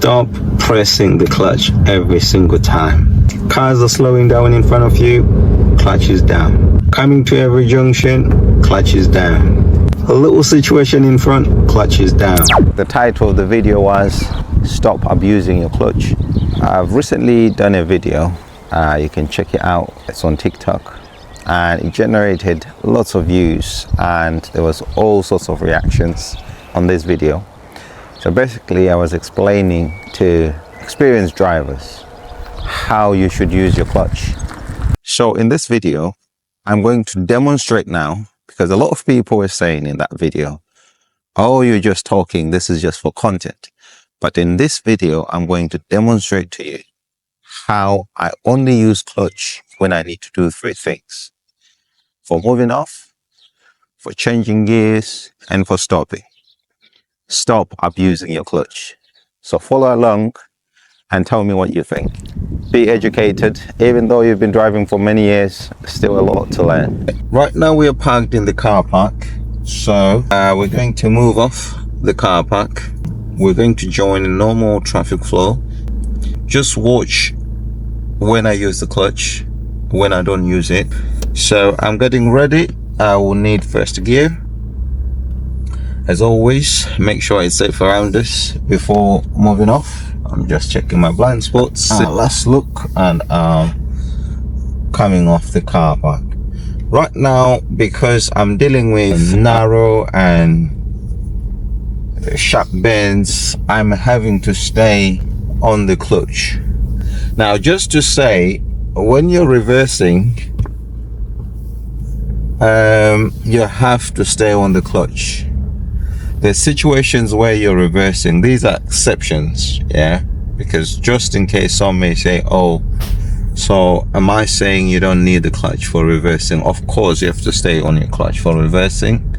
Stop pressing the clutch every single time. Cars are slowing down in front of you, clutch is down. Coming to every junction, clutch is down. A little situation in front, clutch is down. The title of the video was Stop Abusing Your Clutch. I've recently done a video, you can check it out, it's on TikTok, and it generated lots of views and there was all sorts of reactions on this video. So basically I was explaining to experienced drivers how you should use your clutch. So in this video, I'm going to demonstrate now, because a lot of people were saying in that video, oh, you're just talking, this is just for content. But in this video, I'm going to demonstrate to you how I only use clutch when I need to do three things: for moving off, for changing gears, and for stopping. Stop abusing your clutch. So follow along and tell me what you think. Be educated. Even though you've been driving for many years, still a lot to learn. Right now we are parked in the car park. So we're going to move off the car park. We're going to join a normal traffic flow. Just watch when I use the clutch, when I don't use it. So I'm getting ready. I will need first gear. As always, make sure it's safe around us before moving off. I'm just checking my blind spots. Last look, and coming off the car park. Right now, because I'm dealing with narrow and sharp bends, I'm having to stay on the clutch. Now, just to say, when you're reversing, you have to stay on the clutch. There's situations where you're reversing. These are exceptions, yeah? Because just in case some may say, oh, so am I saying you don't need the clutch for reversing? Of course, you have to stay on your clutch for reversing.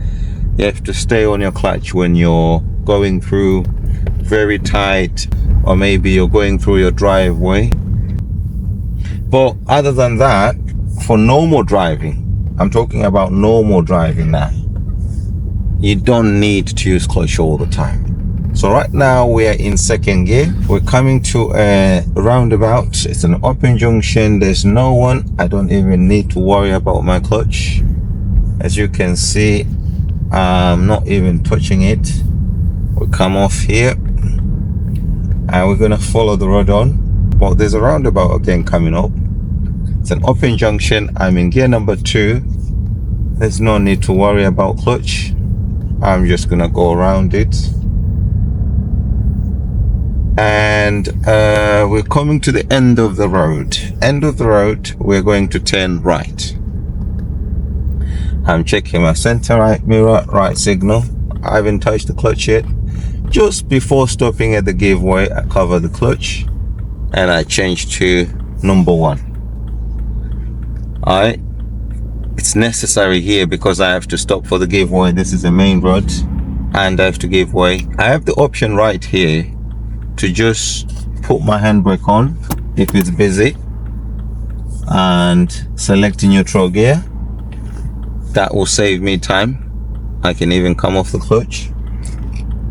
You have to stay on your clutch when you're going through very tight, or maybe you're going through your driveway. But other than that, for normal driving, I'm talking about normal driving now, you don't need to use clutch all the time. So right now we are in second gear. We're coming to a roundabout. It's an open junction. There's no one. I don't even need to worry about my clutch. As you can see, I'm not even touching it. We'll come off here and we're gonna follow the road on. But there's a roundabout again coming up. It's an open junction. I'm in gear number 2. There's no need to worry about clutch. I'm just gonna go around it, and we're coming to the end of the road. We're going to turn right. I'm checking my center right mirror, right signal. I haven't touched the clutch yet. Just before stopping at the giveaway, I cover the clutch and I change to number 1. All right. It's necessary here because I have to stop for the giveaway. This is a main road and I have to give way. I have the option right here to just put my handbrake on if it's busy and select neutral gear. That will save me time. I can even come off the clutch.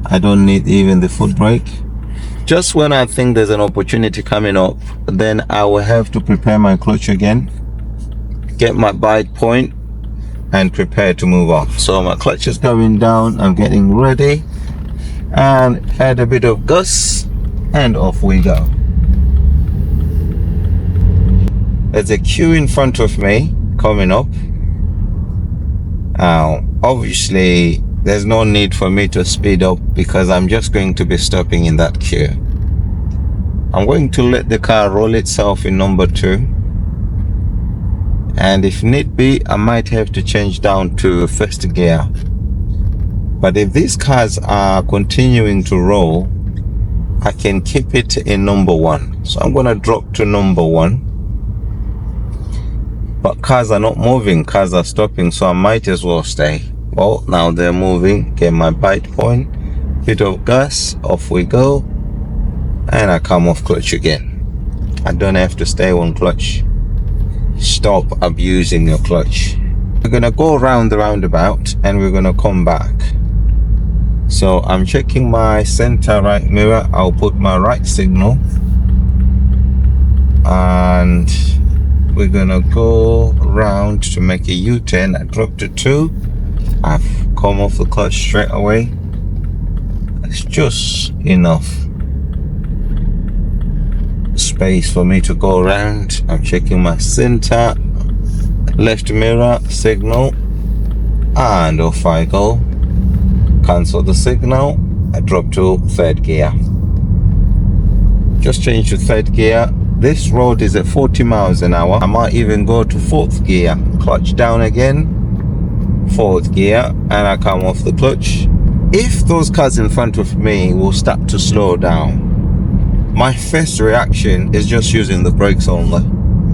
I don't need even the foot brake. Just when I think there's an opportunity coming up, then I will have to prepare my clutch again, get my bite point and prepare to move off. So my clutch is going down. I'm getting ready and add a bit of gas and off we go. There's a queue in front of me coming up. Now obviously there's no need for me to speed up because I'm just going to be stopping in that queue. I'm going to let the car roll itself in number 2. And if need be, I might have to change down to first gear. But if these cars are continuing to roll, I can keep it in number 1. So I'm gonna drop to number 1. But cars are not moving, cars are stopping, so I might as well stay. Well, now they're moving. Get my bite point, bit of gas, off we go, and I come off clutch again. I don't have to stay on clutch. Stop abusing your clutch. We're gonna go around the roundabout and we're gonna come back. So I'm checking my center right mirror. I'll put my right signal, and we're gonna go round to make a U-turn. I dropped to 2. I've come off the clutch straight away. It's just enough space for me to go around. I'm checking my center left mirror signal, and off I go. Cancel the signal. I drop to 3rd gear. Just change to 3rd gear. This road is at 40 miles an hour. I might even go to 4th gear. Clutch down again, 4th gear, and I come off the clutch. If those cars in front of me will start to slow down, my first reaction is just using the brakes only.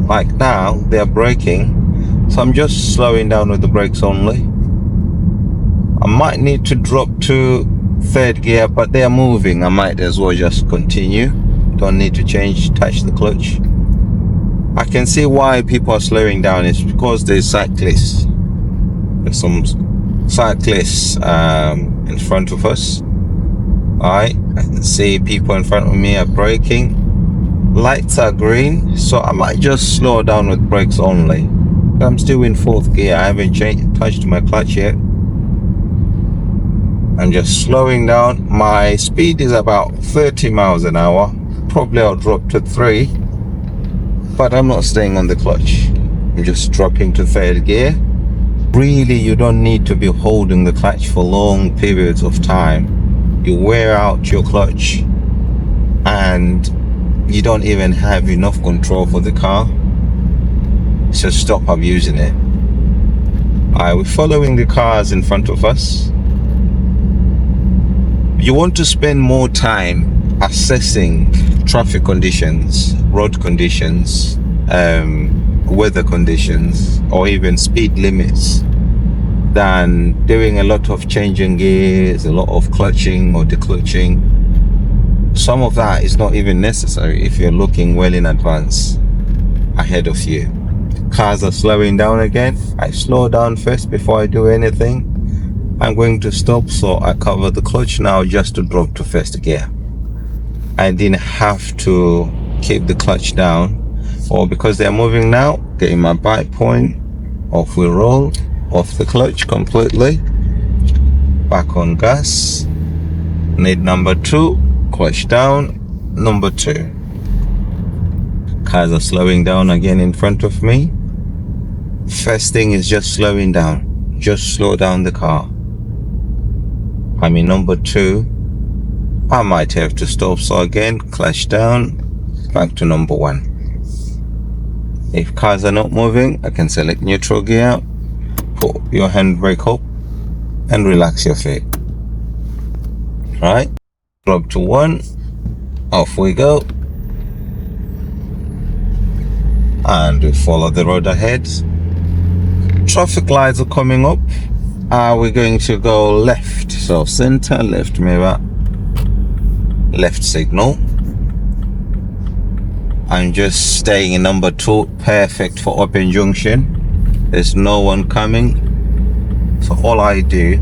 Like now, they're braking, so I'm just slowing down with the brakes only. I might need to drop to 3rd gear, but they're moving. I might as well just continue. Don't need to touch the clutch. I can see why people are slowing down. It's because there's cyclists. There's some cyclists in front of us. Alright, I can see people in front of me are braking. Lights are green, so I might just slow down with brakes only. I'm still in 4th gear. I haven't touched my clutch yet. I'm just slowing down. My speed is about 30 miles an hour. Probably I'll drop to 3, but I'm not staying on the clutch. I'm just dropping to 3rd gear. Really, you don't need to be holding the clutch for long periods of time. You wear out your clutch and you don't even have enough control for the car. So stop abusing it. Alright, we're following the cars in front of us. You want to spend more time assessing traffic conditions, road conditions, weather conditions, or even speed limits than doing a lot of changing gears, a lot of clutching or declutching. Some of that is not even necessary if you're looking well in advance ahead of you. Cars are slowing down again. I slow down first before I do anything. I'm going to stop, so I cover the clutch now just to drop to 1st gear. I didn't have to keep the clutch down, or because they're moving now, getting my bike point, off we roll, off the clutch completely, back on gas, need number 2, clutch down, number 2. Cars are slowing down again in front of me. First thing is just slowing down, just slow down the car. I'm in number 2. I might have to stop, so again, clutch down, back to number 1. If cars are not moving, I can select neutral gear, put your handbrake up, and relax your feet. Right, drop to 1, off we go, and we follow the road ahead. Traffic lights are coming up. We're going to go left, so center, left mirror, left signal. I'm just staying in number 2, perfect for open junction. There's no one coming, so all I do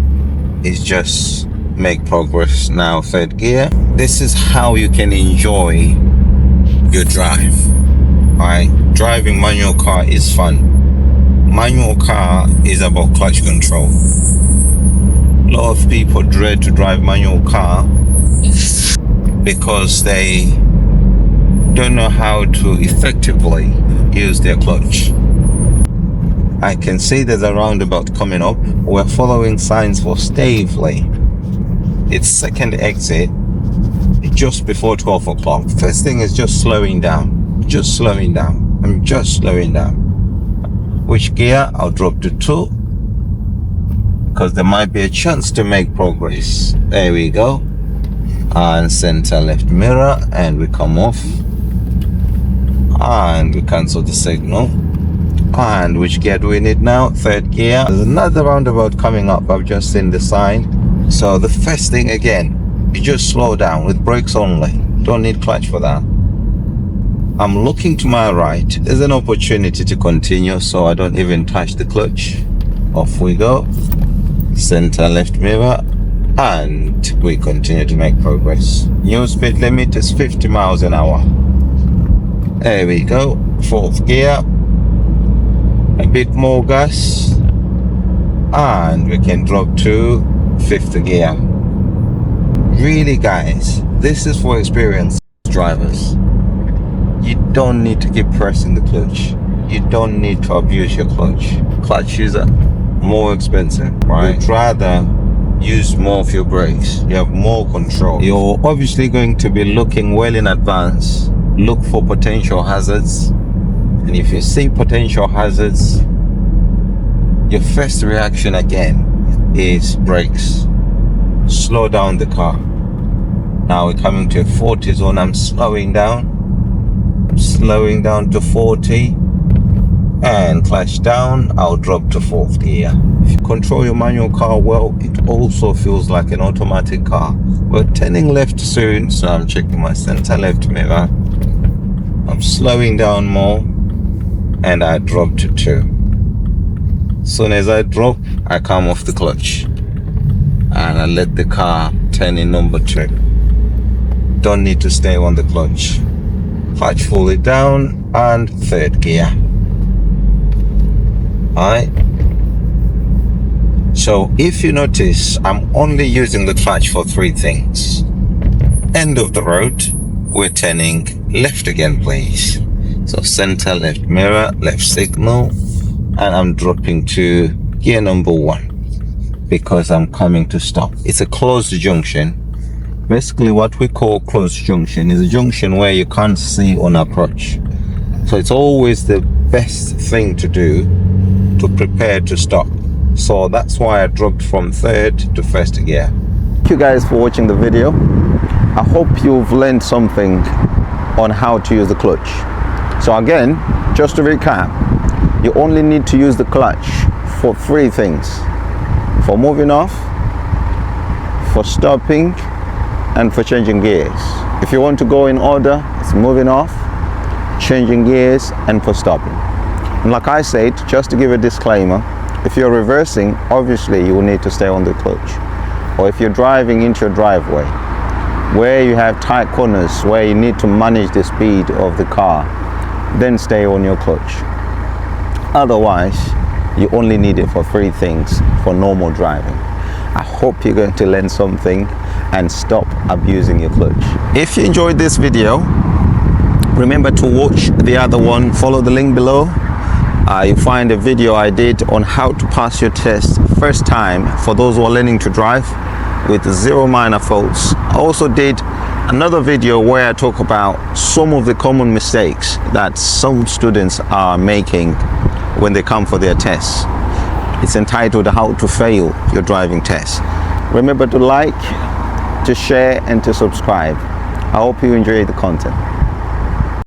is just make progress. Now 3rd gear. This is how you can enjoy your drive. Alright, driving manual car is fun. Manual car is about clutch control. A lot of people dread to drive manual car because they don't know how to effectively use their clutch. I can see there's a roundabout coming up. We're following signs for Staveley. It's 2nd exit, just before 12 o'clock. First thing is just slowing down. Just slowing down. I'm just slowing down. Which gear? I'll drop to 2, because there might be a chance to make progress. There we go. And center left mirror, and we come off, and we cancel the signal. And which gear do we need now? 3rd gear. There's another roundabout coming up. I've just seen the sign. So the first thing again, you just slow down with brakes only. Don't need clutch for that. I'm looking to my right. There's an opportunity to continue, so I don't even touch the clutch. Off we go. Center left mirror, and we continue to make progress. New speed limit is 50 miles an hour. There we go. 4th gear, a bit more gas, and we can drop to 5th gear. Really, guys, this is for experienced drivers. You don't need to keep pressing the clutch. You don't need to abuse your clutch. Clutches are more expensive, right? You'd rather use more of your brakes. You have more control. You're obviously going to be looking well in advance. Look for potential hazards, and if you see potential hazards, your first reaction again is brakes. Slow down the car. Now we're coming to a 40 zone. I'm slowing down to 40 and clutch down. I'll drop to 4th gear. If you control your manual car well, it also feels like an automatic car. We're turning left soon, so I'm checking my center left mirror. I'm slowing down more and I drop to 2. Soon as I drop, I come off the clutch and I let the car turn in number 2. Don't need to stay on the clutch. Clutch fully down and 3rd gear. Alright. So if you notice, I'm only using the clutch for 3 things. End of the road, we're turning left again, please. So center left mirror, left signal, and I'm dropping to gear number 1 because I'm coming to stop. It's a closed junction. Basically what we call closed junction is a junction where you can't see on approach. So it's always the best thing to do to prepare to stop. So that's why I dropped from 3rd to 1st gear. Thank you guys for watching the video. I hope you've learned something on how to use the clutch. So again, just to recap, you only need to use the clutch for 3 things: for moving off, for stopping, and for changing gears. If you want to go in order, it's moving off, changing gears, and for stopping. And like I said, just to give a disclaimer, if you're reversing, obviously you will need to stay on the clutch. Or if you're driving into your driveway, where you have tight corners, where you need to manage the speed of the car, then stay on your clutch. Otherwise, you only need it for 3 things for normal driving. I hope you're going to learn something and stop abusing your clutch. If you enjoyed this video, remember to watch the other one. Follow the link below. You'll find a video I did on how to pass your test first time for those who are learning to drive with 0 minor faults. I also did another video where I talk about some of the common mistakes that some students are making when they come for their tests. It's entitled How to Fail Your Driving Test. Remember to like, to share, and to subscribe. I hope you enjoy the content.